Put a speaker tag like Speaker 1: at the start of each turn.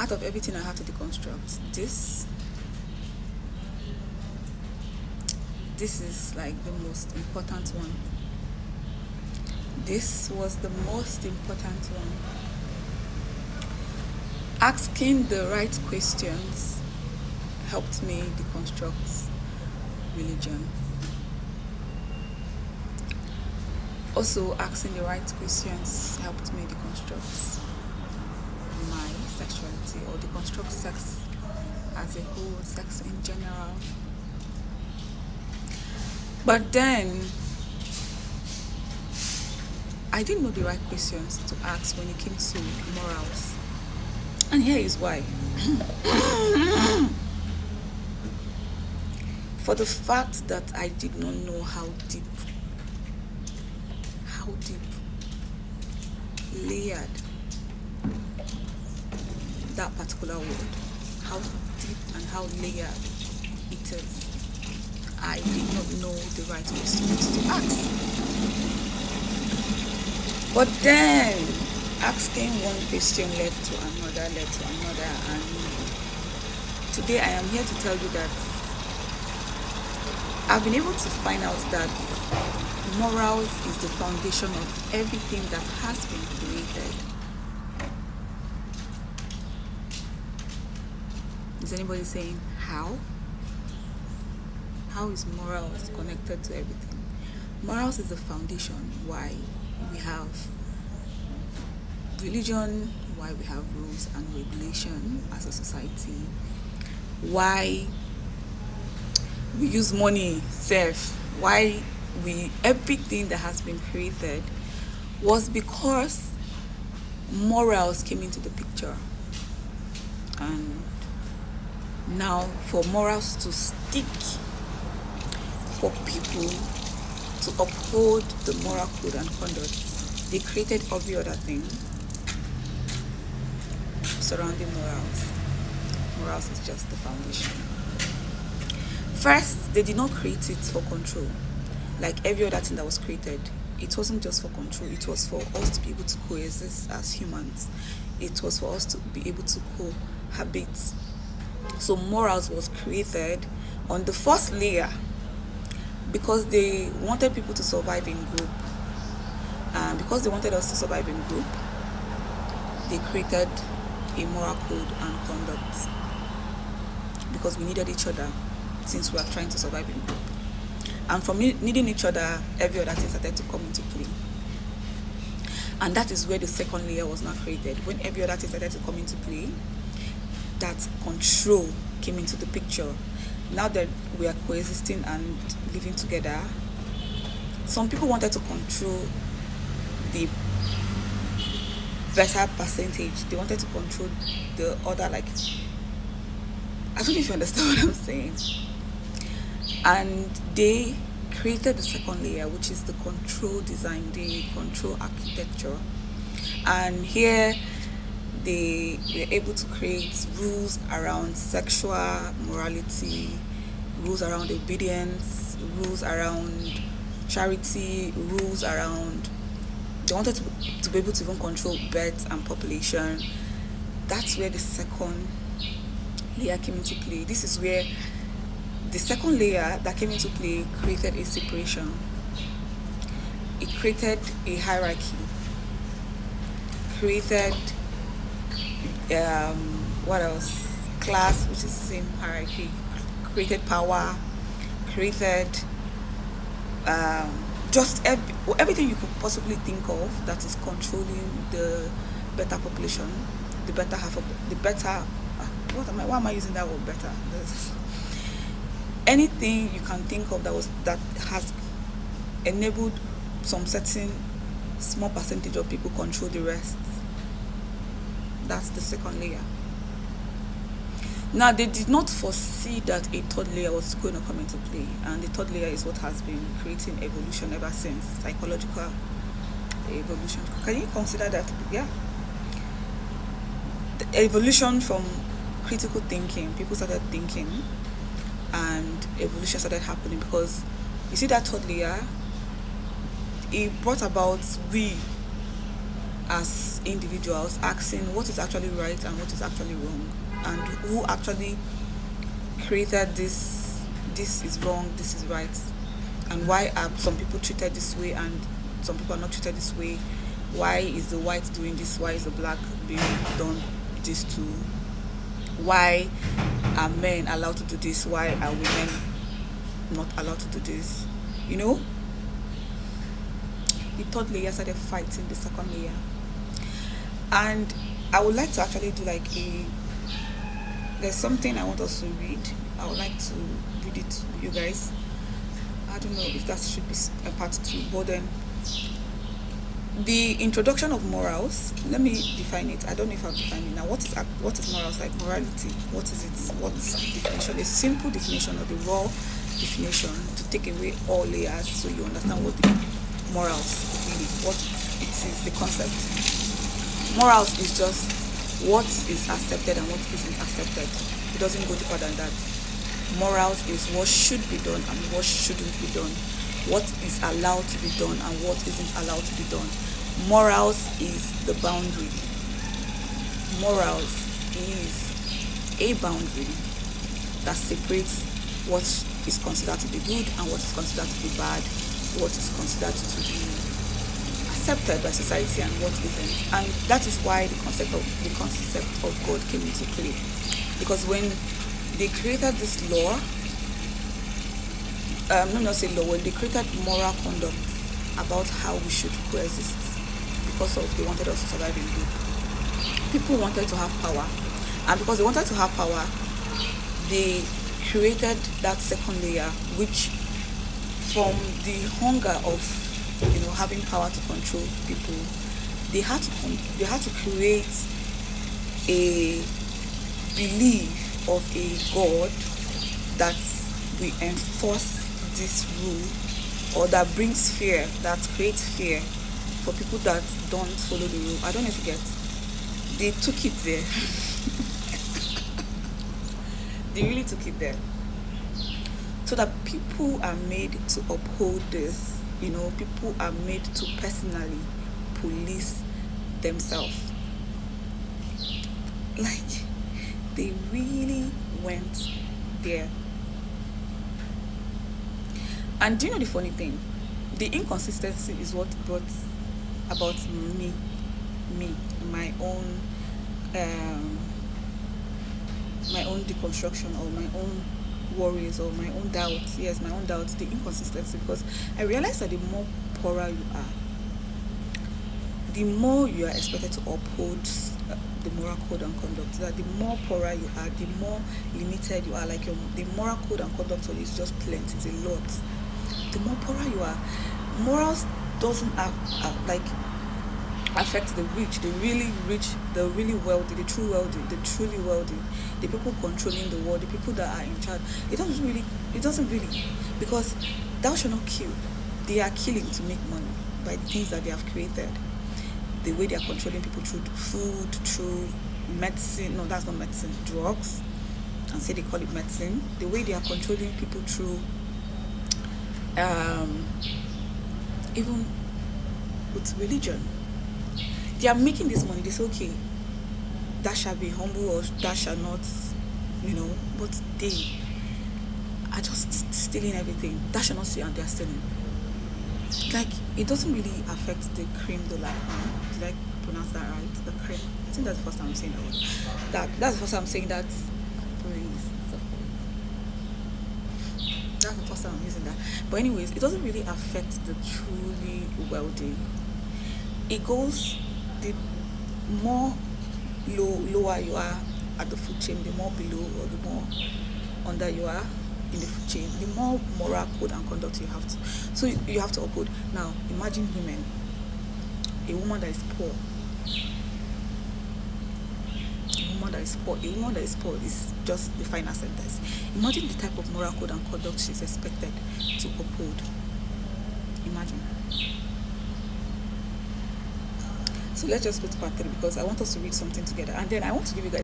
Speaker 1: out of everything I had to deconstruct, this is like the most important one. This was the most important one. Asking the right questions helped me deconstruct religion. Also, asking the right questions helped me deconstruct my sexuality, or deconstruct sex as a whole, sex in general. But then, I didn't know the right questions to ask when it came to morals. And here is why. For the fact that I did not know how deep, layered that particular word, how deep and how layered it is, I did not know the right questions to ask. But then, asking one question led to another, and today I am here to tell you that I've been able to find out that morals is the foundation of everything that has been created. Is anybody saying how? How is morals connected to everything? Morals is the foundation why we have religion, why we have rules and regulation as a society, why we use money, why everything that has been created was because morals came into the picture. And now for morals to stick, for people to uphold the moral code and conduct, they created every other thing surrounding morals. Morals is just the foundation. First, they did not create it for control. Like every other thing that was created, it wasn't just for control. It was for us to be able to coexist as humans. It was for us to be able to cohabit. So morals was created on the first layer because they wanted people to survive in group. And because they wanted us to survive in group, they created a moral code and conduct. Because we needed each other since we are trying to survive in group. And from needing each other, every other thing started to come into play. And that is where the second layer was not created. When every other thing started to come into play, that control came into the picture. Now that we are coexisting and living together, some people wanted to control the better percentage. They wanted to control the other, like, I don't know if you understand what I'm saying. And they created the second layer, which is the control design, the control architecture. And here they were able to create rules around sexual morality, rules around obedience, rules around charity, rules around, they wanted to be able to even control birth and population. That's where the second layer came into play. This is where the second layer that came into play created a separation. It created a hierarchy, created what else? Class, which is the same hierarchy, created power, created just everything you could possibly think of that is controlling the better population, the better half of the better. Why am I using that word better? Anything you can think of that has enabled some certain small percentage of people control the rest. That's the second layer. Now, they did not foresee that a third layer was going to come into play, and the third layer is what has been creating evolution ever since, psychological evolution. Can you consider that? Yeah. The evolution from critical thinking, people started thinking, and evolution started happening because you see that third layer, it brought about we as individuals, asking what is actually right and what is actually wrong, and who actually created this is wrong, this is right, and why are some people treated this way and some people are not treated this way. Why is the white doing this? Why is the black being done this to? Why are men allowed to do this? Why are women not allowed to do this? You know, the third layer started fighting the second layer. And I would like to actually do like there's something I want us to read. I would like to read it to you guys. I don't know if that should be a part 2, but then the introduction of morals. Let me define it. I don't know if I've defined it now. What is morals? Like morality. What is it? What's the definition? A simple definition or the raw definition to take away all layers so you understand what the morals really, what it is, the concept. Morals is just what is accepted and what isn't accepted. It doesn't go deeper than that. Morals is what should be done and what shouldn't be done. What is allowed to be done and what isn't allowed to be done. Morals is the boundary. Morals is a boundary that separates what is considered to be good and what is considered to be bad, what is considered to be accepted by society and what isn't. And that is why the concept of God came into play. Because when they created this law, when they created moral conduct about how we should coexist, because of they wanted us to survive in group. People wanted to have power, and because they wanted to have power, they created that second layer, which from the hunger of having power to control people, they had to create a belief of a God that we enforce this rule, or that brings fear, that creates fear for people that don't follow the rule. I don't know if you get. They took it there. They really took it there. So that people are made to uphold this. People are made to personally police themselves. Like, they really went there. And do you know the funny thing? The inconsistency is what brought about me, my own deconstruction, or my own worries, or my own doubts. Yes, my own doubts, the inconsistency, because I realized that the more poorer you are, the more you are expected to uphold the moral code and conduct. That the more poorer you are, the more limited you are. Like the moral code and conduct is just plenty, it's a lot. The more poorer you are, morals doesn't affect the rich, the really rich, the really wealthy, the truly wealthy, the people controlling the world, the people that are in charge. It doesn't really, because thou shalt not kill. They are killing to make money by the things that they have created. The way they are controlling people through food, through medicine. No, that's not medicine. Drugs. And say they call it medicine. The way they are controlling people through even with religion. They are making this money. They say, okay, that shall be humble or that shall not, but they are just stealing everything. That shall not see, and they are stealing. Like, it doesn't really affect the cream de la creme. Did I pronounce that right? The cream. I think that's the first time I'm saying that word. That's the first time I'm saying that. That's the first time I'm using that. But anyways, it doesn't really affect the truly wealthy. It goes, the more lower you are at the food chain, the more below or the more under you are in the food chain, the more moral code and conduct you have to. So you have to uphold. Now, imagine women. A woman that is poor. A woman that is poor is just the final sentence. Imagine the type of moral code and conduct she's expected to uphold. Imagine. So let's just go to part 3, because I want us to read something together, and then I want to give you guys